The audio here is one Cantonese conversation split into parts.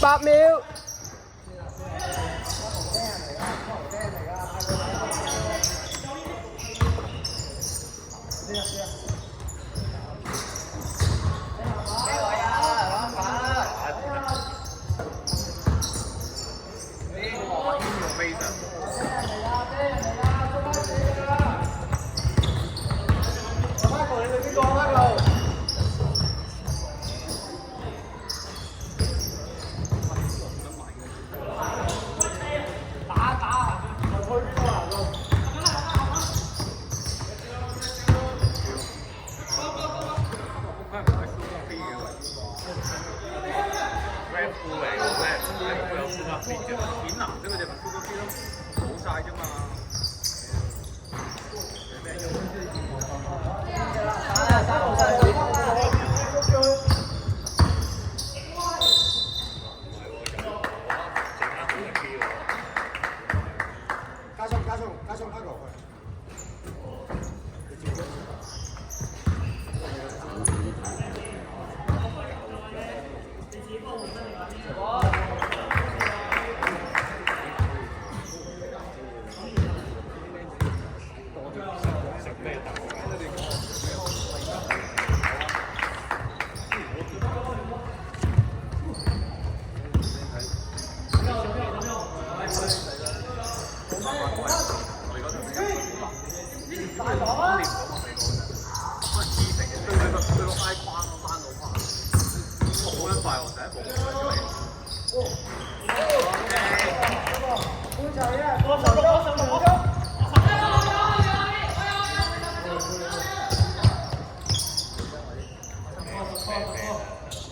8秒。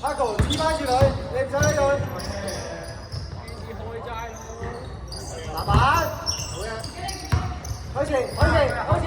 Paco，黐翻住佢，你唔使理佢。慢慢，好嘅。開始，開始，開始。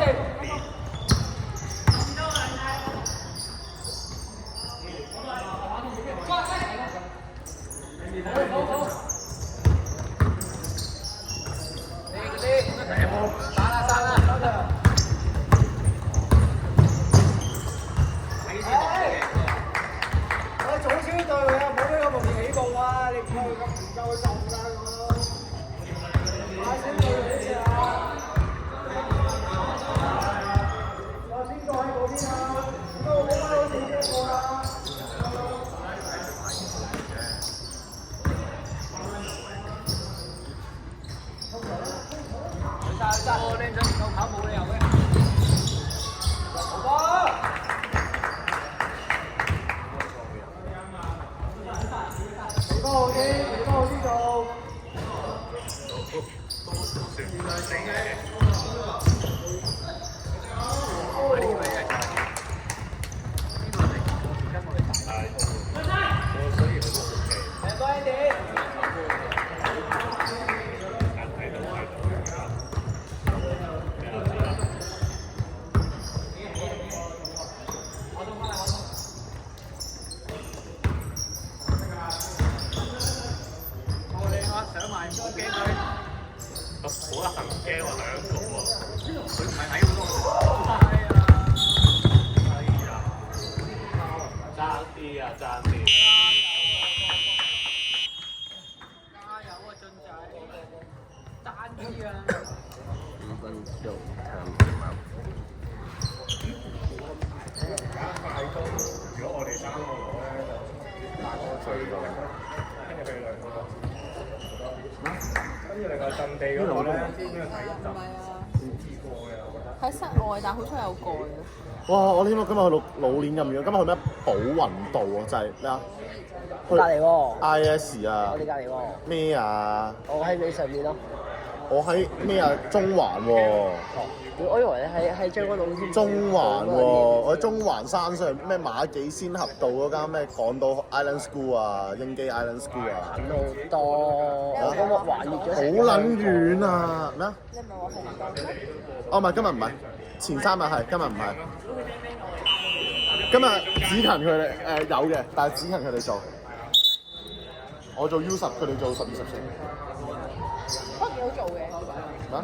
跟住另外陣地嗰度咧，邊個睇陣？唔知過嘅，我覺得。喺室外，但係好彩有蓋啊！哇！我知今日去到老年咁遠，今日去咩寶雲道啊？就係咩啊？隔離喎。IS 啊？我哋隔離喎。咩啊？我喺你上面咯。我喺咩啊？中環喎。我以為你喺將軍澳添。中環喎，我喺中環山上咩馬己仙峽道嗰間咩港島 Island School 啊，英基 Island School 啊。好多。我今日橫越咗。好撚遠啊！咩啊？你唔係話紅燈？哦，唔係，今日唔係，前3日係，今日唔係。今日子勤佢哋有嘅，但係子勤佢哋做，我做 U10，佢哋做12、14。都幾好做嘅。咩？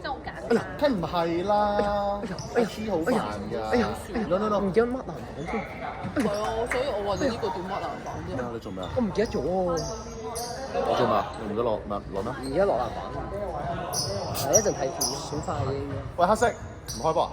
真係好簡單。梗唔係啦，P 好煩㗎。no，唔記得乜難講添。係啊，所以我話你呢個點乜難講啫？咩啊？你做咩啊？我唔記得咗喎。我做咩啊？你唔記得落咩？而家落籃板。係一陣睇片，好快嘅應該。喂，黑色唔開波啊？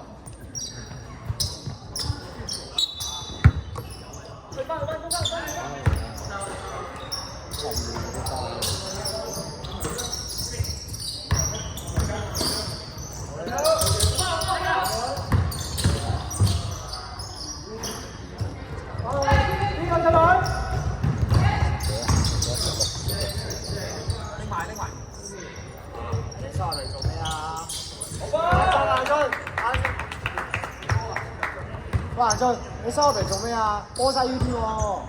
哇！俊，你收我嚟做咩啊？波晒 U 添喎！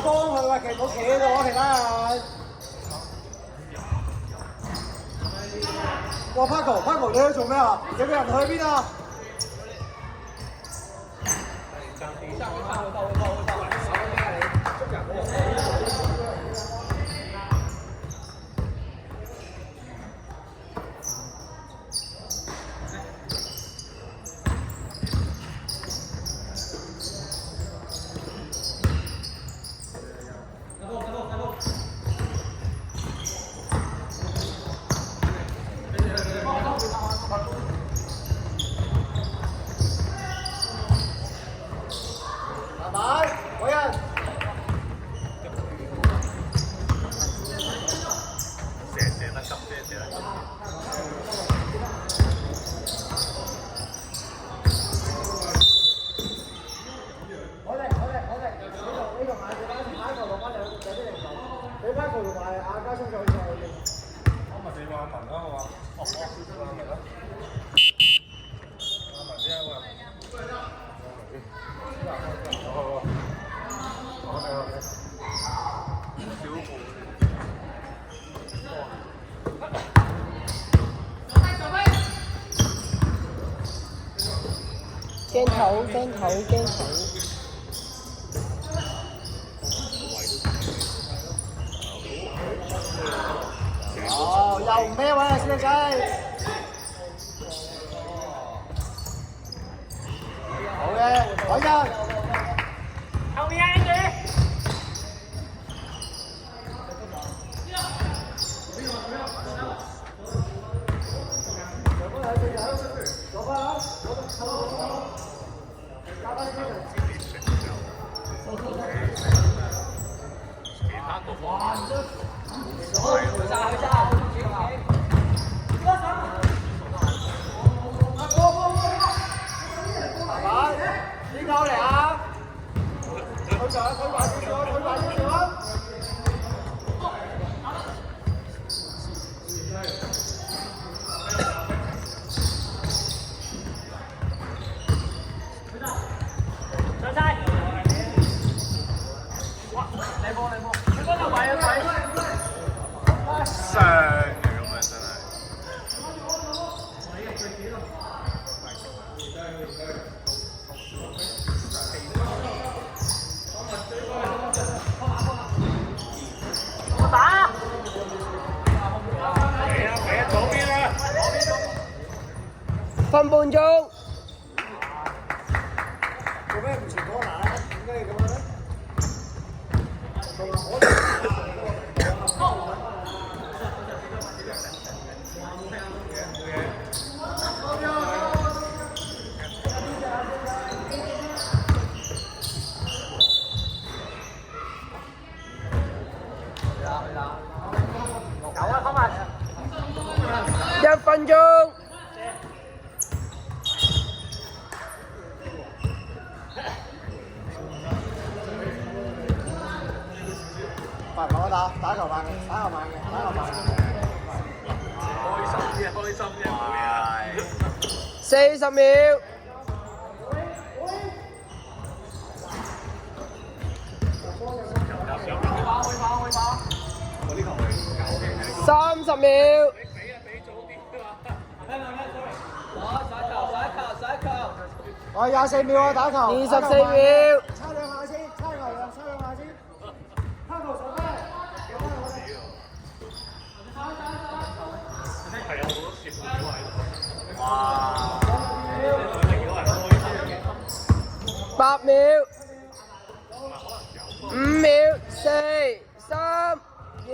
幫佢喂，其實我企喺度啊，其他人。哇 Paco，你喺度做咩啊？有冇人去邊啊？鏡頭。哦，又唔咩位啊，小女仔？好嘅，海欣。後面啊，Andy。分半鐘。做咩唔傳波拿咧？點解要咁樣咧？1分鐘。快同我打球慢嘅，打球慢嘅，打球慢嘅。40秒。30秒。我24秒啊，打球。24秒。差兩下先，差兩下先。拋球上翻嚟，有翻我哋。8秒。5秒。4、3、2。